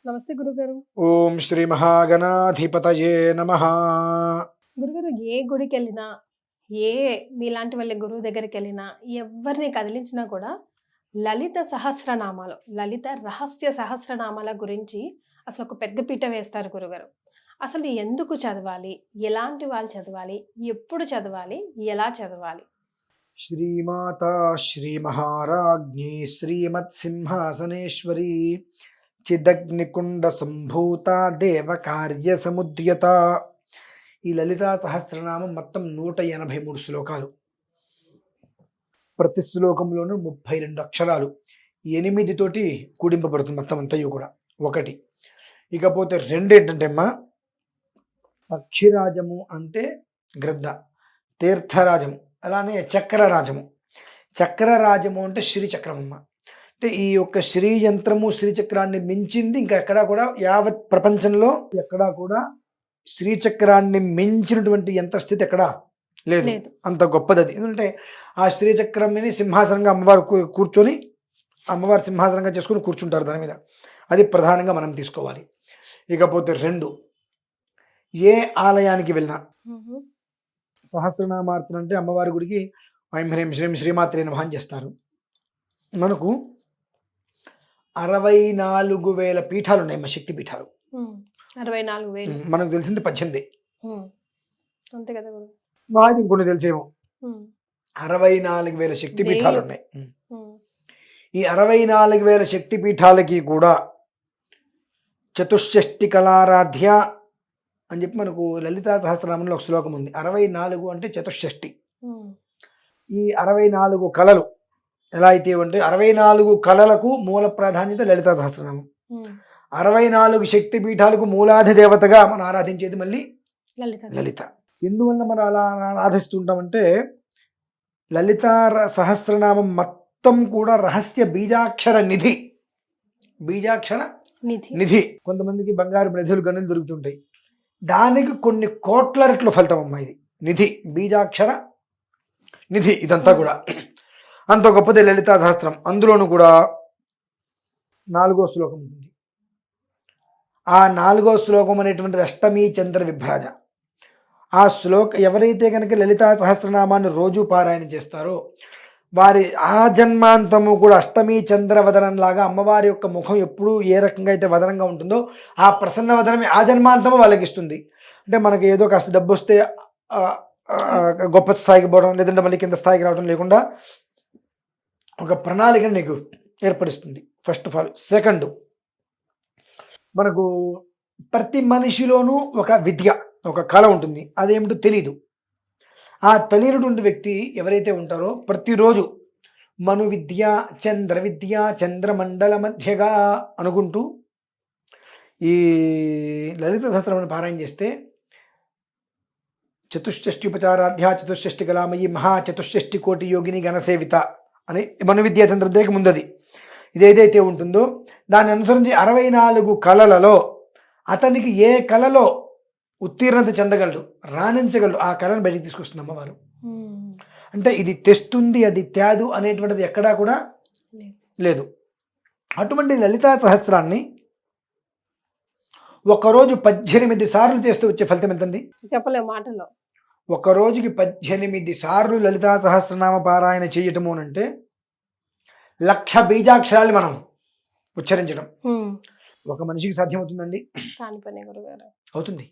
నమస్తే గురుగారు. ఓం శ్రీ మహాగణాధిపతయే నమః. గురుగారు ఏ గుడికెళ్ళినా, ఏ మీలాంటి వాళ్ళ గురువు దగ్గరికెళ్ళినా, ఎవ్వరిని కదిలించినా కూడా లలిత సహస్రనామాలు, లలిత రహస్య సహస్రనామాల గురించి అసలు ఒక పెద్ద పీట వేస్తారు గురుగారు. అసలు ఎందుకు చదవాలి? ఎలాంటి వాళ్ళు చదవాలి? ఎప్పుడు చదవాలి? ఎలా చదవాలి? శ్రీమాతా శ్రీ మహారాజ్ఞి శ్రీమత్సింహాసనేశ్వరి చిదగ్నికుండ సంభూత దేవకార్య సముద్యత. ఈ లలితా సహస్రనామం మొత్తం 183 శ్లోకాలు. ప్రతి శ్లోకంలోనూ 32 అక్షరాలు, 8 తోటి కూడింపబడుతుంది మొత్తం అంతయు కూడా. ఒకటి. ఇకపోతే రెండు ఏంటంటే అమ్మా, పక్షిరాజము అంటే గ్రద్ద, తీర్థరాజము అలానే చక్రరాజము. చక్రరాజము అంటే శ్రీచక్రం అమ్మ. అంటే ఈ యొక్క శ్రీ యంత్రము శ్రీచక్రాన్ని మించింది ఇంకా ఎక్కడా కూడా యావత్ ప్రపంచంలో ఎక్కడా కూడా శ్రీచక్రాన్ని మించినటువంటి యంత్రస్థితి ఎక్కడా లేదు. అంత గొప్పది అది. ఎందుకంటే ఆ శ్రీచక్రంని సింహాసనంగా అమ్మవారు కూర్చొని, అమ్మవారు సింహాసనంగా చేసుకుని కూర్చుంటారు దాని మీద. అది ప్రధానంగా మనం తీసుకోవాలి. ఇకపోతే రెండు, ఏ ఆలయానికి వెళ్ళినా సహస్రనామార్చన అంటే అమ్మవారి గుడికి ఐం హ్రీం శ్రీం శ్రీమాత్రే నమః అని చేస్తారు. మనకు 64,000 పీఠాలు ఉన్నాయి, మా శక్తి పీఠాలు. 64,000 మనకు తెలిసింది 18. అంతే కదా గురు. మాది ఇంకొన్ని తెలిసేమో. 64,000 శక్తి పీఠాలు ఉన్నాయి. ఈ 64,000 శక్తి పీఠాలకి కూడా చతుషష్ఠి కళారాధ్య అని చెప్పి మనకు లలితా సహస్రనామంలో ఒక శ్లోకం ఉంది. 64 అంటే చతుషష్ఠి. ఈ 64 కళలు ఎలా అయితే అంటే 64 కళలకు మూల ప్రాధాన్యత లలితా సహస్రనామం. 64 శక్తి పీఠాలకు మూలాధి దేవతగా మనం ఆరాధించేది మళ్ళీ లలిత. ఎందువల్ల మనం అలా ఆరాధిస్తుంటామంటే లలితా సహస్రనామం మొత్తం కూడా రహస్య బీజాక్షర నిధి. బీజాక్షర నిధి. కొంతమందికి బంగారు నిధులు గనులు దొరుకుతుంటాయి. దానికి కొన్ని కోట్ల రెట్లు ఫలితం అమ్మా ఇది. నిధి, బీజాక్షర నిధి, ఇదంతా కూడా అంత గొప్పది లలితా సహస్రం. అందులోనూ కూడా 4వ శ్లోకం ఉంటుంది. ఆ 4వ శ్లోకం అనేటువంటిది అష్టమి చంద్ర విభ్రాజ. ఆ ఎవరైతే కనుక లలితా సహస్రనామాన్ని రోజు పారాయణ చేస్తారో వారి ఆ జన్మాంతము కూడా అష్టమి చంద్ర వదనంలాగా అమ్మవారి యొక్క ముఖం ఎప్పుడు ఏ రకంగా అయితే వదనంగా ఉంటుందో ఆ ప్రసన్న వదనమే ఆ జన్మాంతము వాళ్ళకి ఇస్తుంది. అంటే మనకి ఏదో కాస్త డబ్బు వస్తే గొప్ప స్థాయికి పోవడం, లేదంటే మళ్ళీ కింద స్థాయికి రావడం లేకుండా ఒక ప్రణాళికను నీకు ఏర్పరుస్తుంది. First of all. సెకండ్, మనకు ప్రతి మనిషిలోనూ ఒక విద్య, ఒక కళ ఉంటుంది. అదేమిటో తెలీదు. ఆ తెలియనటువంటి వ్యక్తి ఎవరైతే ఉంటారో ప్రతిరోజు మను విద్య, చంద్ర విద్య, చంద్రమండల మధ్యగా అనుకుంటూ ఈ లలిత సహస్రనామాన్ని పారాయణ చేస్తే చతుషష్ఠి ఉపచారాధ్య చతుషష్ఠి కళామయి మహా చతుషష్ఠి కోటి యోగిని గణసేవిత అని మను విద్యా చంద్రదేకి ముందది. ఇదేదైతే ఉంటుందో దాన్ని అనుసరించి 64 కళలలో అతనికి ఏ కళలో ఉత్తీర్ణత చెందగలడు, రాణించగలడు, ఆ కళను బయటికి తీసుకొస్తుంది అమ్మవారు. అంటే ఇది తెస్తుంది, అది త్యాదు అనేటువంటిది ఎక్కడా కూడా లేదు. అటువంటి లలితా సహస్రాన్ని ఒకరోజు 18 సార్లు చేస్తూ వచ్చే ఫలితం ఎంతండి చెప్పలేము మాటల్లో. ఒక రోజుకి 18 సార్లు లలితా సహస్రనామ పారాయణ చేయటము అంటే 1,00,000 బీజాక్షరాలు మనం ఉచ్చరించడం ఒక మనిషికి సాధ్యమవుతుందండి? అవుతుంది.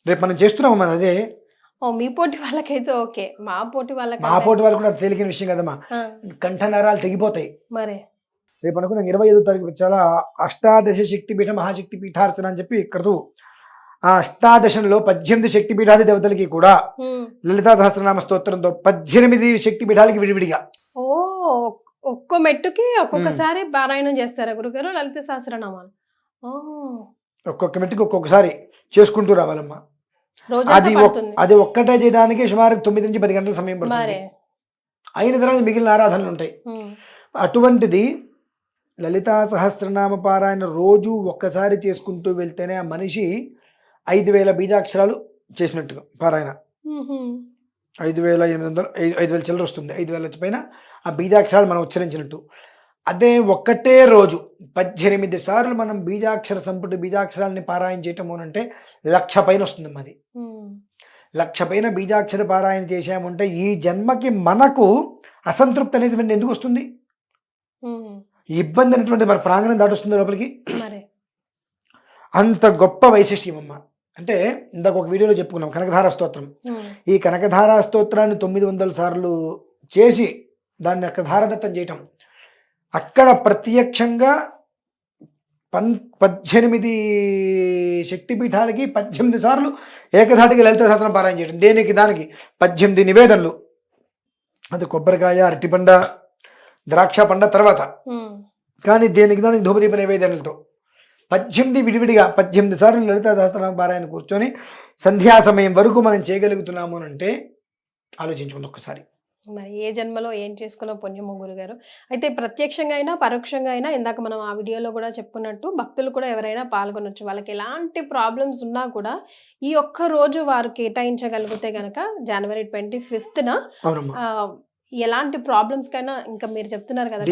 రేపు మనం చేస్తున్నాం మన అదే. మీ పోటీ వాళ్ళకైతే ఓకే, మా పోటీ వాళ్ళు కూడా తేలికైన విషయం కదమ్మా. కంఠనరాలు తెగిపోతాయి. మరి రేపు అనుకున్నాం 25వ తారీఖు చాలా అష్టాదశ శక్తి పీఠ మహాశక్తి పీఠార్చన అని చెప్పి ఇక్కడ ఆ అష్టాదశంలో 18 శక్తి పీఠాది దేవతలకి కూడా లలితా సహస్రనామ స్తోత్రంతో 18 శక్తి పీఠాలకి విడివిడిగా. ఒక్కో మెట్టుకి ఒక్కొక్కసారి పారాయణం చేస్తారా గురుగారు లలిత సహస్రనామాలు? ఒక్కొక్క మెట్టుకి ఒక్కొక్కసారి చేసుకుంటూ రావాలమ్మా. అది ఒక్కటే చేయడానికి సుమారు 9 నుంచి 10 గంటల సమయం పడుతుంది. అయిన తర్వాత మిగిలిన ఆరాధనలు ఉంటాయి. అటువంటిది లలితా సహస్రనామ పారాయణ రోజు ఒక్కసారి చేసుకుంటూ వెళ్తేనే ఆ మనిషి 5,000 బీజాక్షరాలు చేసినట్టుగా పారాయణ. 5,800 5,000 చిల్లర వస్తుంది. 5,000 పైన ఆ బీజాక్షరాలు మనం ఉచ్చరించినట్టు. అదే ఒక్కటే రోజు 18 సార్లు మనం బీజాక్షర సంపుటి బీజాక్షరాలని పారాయణ చేయటం అంటే 1,00,000 పైన వస్తుంది అది. 1,00,000 పైన బీజాక్షర పారాయణ చేశామంటే ఈ జన్మకి మనకు అసంతృప్తి అనేటువంటి ఎందుకు వస్తుంది? ఇబ్బంది అనేటువంటి మన ప్రాంగణం దాటొస్తుంది లోపలికి. అంత గొప్ప వైశిష్ట్యం అమ్మ. అంటే ఇందాక ఒక వీడియోలో చెప్పుకున్నాం కనకధార స్తోత్రం. ఈ కనకధార స్తోత్రాన్ని 900 సార్లు చేసి దాన్ని అక్కడ ధారదత్తం చేయటం, అక్కడ ప్రత్యక్షంగా 18 శక్తిపీఠాలకి 18 సార్లు ఏకధాటికి లలిత సహస్రం పారాయణ చేయడం. దేనికి దానికి 18 నివేదనలు. అది కొబ్బరికాయ, అరటిపండ, ద్రాక్ష పండ తర్వాత, కానీ దేనికి దానికి ధూపదీప నివేదనలతో 18 విడివిడిగా 18 సార్లు లలిత సహస్రనామ పారాయణ కూర్చొని సంధ్యా సమయం వరకు మనం చేయగలుగుతున్నాము అంటే ఆలోచించుకోండి ఒక్కసారి. మరి ఏ జన్మలో ఏం చేసుకున్న పుణ్యమో గురుగారు. అయితే ప్రత్యక్షంగా అయినా పరోక్షంగా అయినా ఇందాక మనం ఆ వీడియోలో కూడా చెప్పుకున్నట్టు భక్తులు కూడా ఎవరైనా పాల్గొనొచ్చు. వాళ్ళకి ఎలాంటి ప్రాబ్లమ్స్ ఉన్నా కూడా ఈ ఒక్క రోజు వారు కేటాయించగలిగితే గనక జనవరి 25న ఎలాంటి ప్రాబ్లమ్స్ కైనా, ఇంకా మీరు చెప్తున్నారు కదా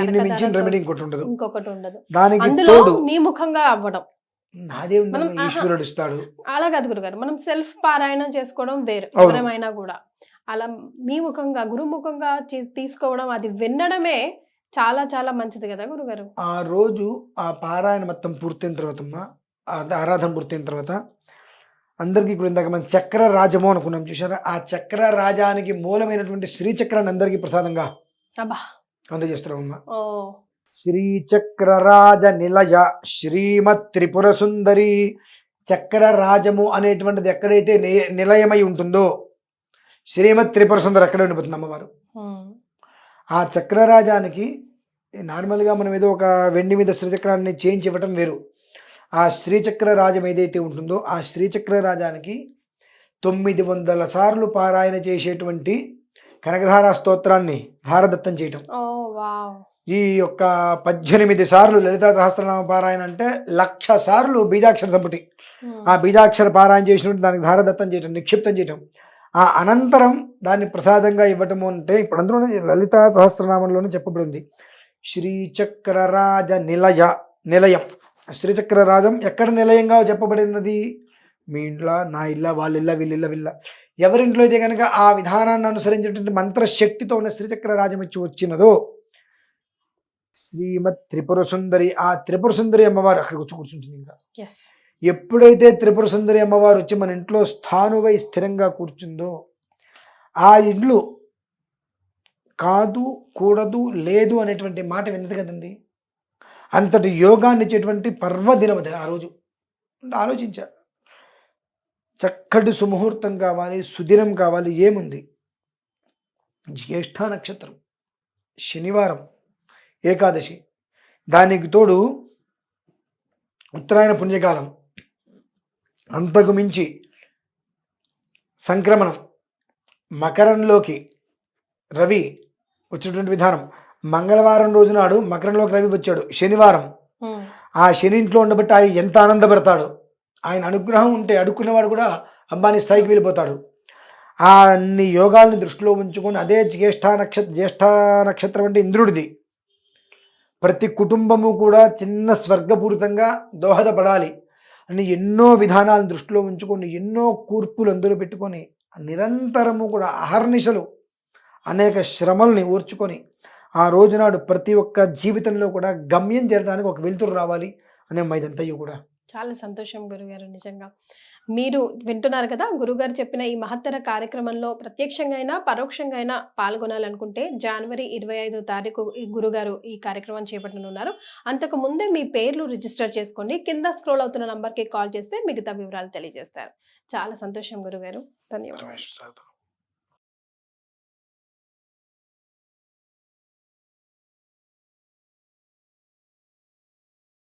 ఇంకొకటి ఉండదు, అందులో మీ ముఖంగా అవ్వడం. అలా కాదు గురుగారు, మనం సెల్ఫ్ పారాయణం చేసుకోవడం వేరు, ఎవరైనా కూడా అలా మీ ముఖంగా గురుముఖంగా తీసుకోవడం, అది వినడమే చాలా చాలా మంచిది కదా గురుగారు. ఆ రోజు ఆ పారాయణ మొత్తం పూర్తయిన తర్వాత, ఆరాధన పూర్తయిన తర్వాత అందరికీ ఇప్పుడు ఇందాక మనం చక్ర రాజము అనుకున్నాం చూసారా, ఆ చక్ర రాజానికి మూలమైనటువంటి శ్రీచక్రాన్ని అందరికీ ప్రసాదంగా అందజేస్తున్నామమ్మా. శ్రీచక్ర రాజ నిలయ శ్రీమత్ త్రిపుర సుందరి. చక్ర రాజము అనేటువంటిది ఎక్కడైతే నిలయమై ఉంటుందో శ్రీమత్ త్రిపుర సుందరి అక్కడే ఉండిపోతుంది అమ్మవారు. ఆ చక్రరాజానికి నార్మల్గా మనం ఏదో ఒక వెండి మీద శ్రీచక్రాన్ని చేయించి ఇవ్వటం వేరు. ఆ శ్రీచక్ర రాజం ఏదైతే ఉంటుందో ఆ శ్రీచక్ర రాజానికి 900 సార్లు పారాయణ చేసేటువంటి కనకధార స్తోత్రాన్ని ధారదత్తం చేయటం. ఈ యొక్క 18 సార్లు లలితా సహస్రనామ పారాయణ అంటే 1,00,000 సార్లు బీజాక్షర సంపుటి, ఆ బీజాక్షర పారాయణ చేసినట్టు దానికి ధారదత్తం చేయటం, నిక్షిప్తం చేయటం, ఆ అనంతరం దాన్ని ప్రసాదంగా ఇవ్వటము అంటే ఇప్పుడు అందులోనే లలితా సహస్రనామంలోనే చెప్పబడింది శ్రీచక్రరాజ నిలయం. శ్రీచక్రరాజం ఎక్కడ నిలయంగా చెప్పబడినది? మీ ఇంట్లో, నా ఇల్ల, వాళ్ళ ఇల్ల, వీళ్ళ ఎవరింట్లో అయితే కనుక ఆ విధానాన్ని అనుసరించేటువంటి మంత్రశక్తితో ఉన్న శ్రీచక్రరాజం ఇచ్చి వచ్చినదో శ్రీమత్ త్రిపుర సుందరి, ఆ త్రిపుర సుందరి అమ్మవారు అక్కడికి వచ్చి కూర్చుంటుంది. ఇంకా ఎప్పుడైతే త్రిపుర సుందరి అమ్మవారు వచ్చి మన ఇంట్లో స్థానువై స్థిరంగా కూర్చుందో ఆ ఇల్లు కాదు, కూడదు, లేదు అనేటువంటి మాట విన్నది కదండి. అంతటి యోగాన్ని ఇచ్చేటువంటి పర్వదినం అది. ఆ రోజు ఆలోచించా, చక్కటి సుముహూర్తం కావాలి, సుదినం కావాలి, ఏముంది? జ్యేష్ఠ నక్షత్రం, శనివారం, ఏకాదశి, దానికి తోడు ఉత్తరాయణ పుణ్యకాలం, అంతకు మించి సంక్రమణం, మకరంలోకి రవి వచ్చినటువంటి విధానం. మంగళవారం రోజు నాడు మకరంలోకి రవి వచ్చాడు, శనివారం. ఆ శని ఇంట్లో ఉండబట్టి ఆయన ఎంత ఆనందపడతాడు. ఆయన అనుగ్రహం ఉంటే అడుక్కునేవాడు కూడా అంబానీ స్థాయికి వెళ్ళిపోతాడు. ఆ అన్ని యోగాలను దృష్టిలో ఉంచుకొని అదే జ్యేష్ఠ నక్షత్రం అంటే ఇంద్రుడిది. ప్రతి కుటుంబము కూడా చిన్న స్వర్గపూరితంగా దోహదపడాలి అని ఎన్నో విధానాలను దృష్టిలో ఉంచుకొని ఎన్నో కూర్పులు అందులో పెట్టుకొని నిరంతరము కూడా అహర్నిశలు అనేక శ్రమల్ని ఓర్చుకొని ఆ రోజునాడు ప్రతి ఒక్క జీవితంలో కూడా గమ్యం చేరడానికి ఒక వెలుతురు రావాలి అనే మైదంతయ్య కూడా. చాలా సంతోషం గురుగారు. నిజంగా మీరు వింటున్నారు కదా, గురుగారు చెప్పిన ఈ మహత్తర కార్యక్రమంలో ప్రత్యక్షంగా అయినా పరోక్షంగా అయినా పాల్గొనాలనుకుంటే జనవరి 25వ తారీఖు ఈ గురుగారు ఈ కార్యక్రమం చేపట్టనున్నారు. అంతకు ముందే మీ పేర్లు రిజిస్టర్ చేసుకోండి. కింద స్క్రోల్ అవుతున్న నంబర్కి కాల్ చేస్తే మిగతా వివరాలు తెలియజేస్తారు. చాలా సంతోషం గురుగారు, ధన్యవాదాలు.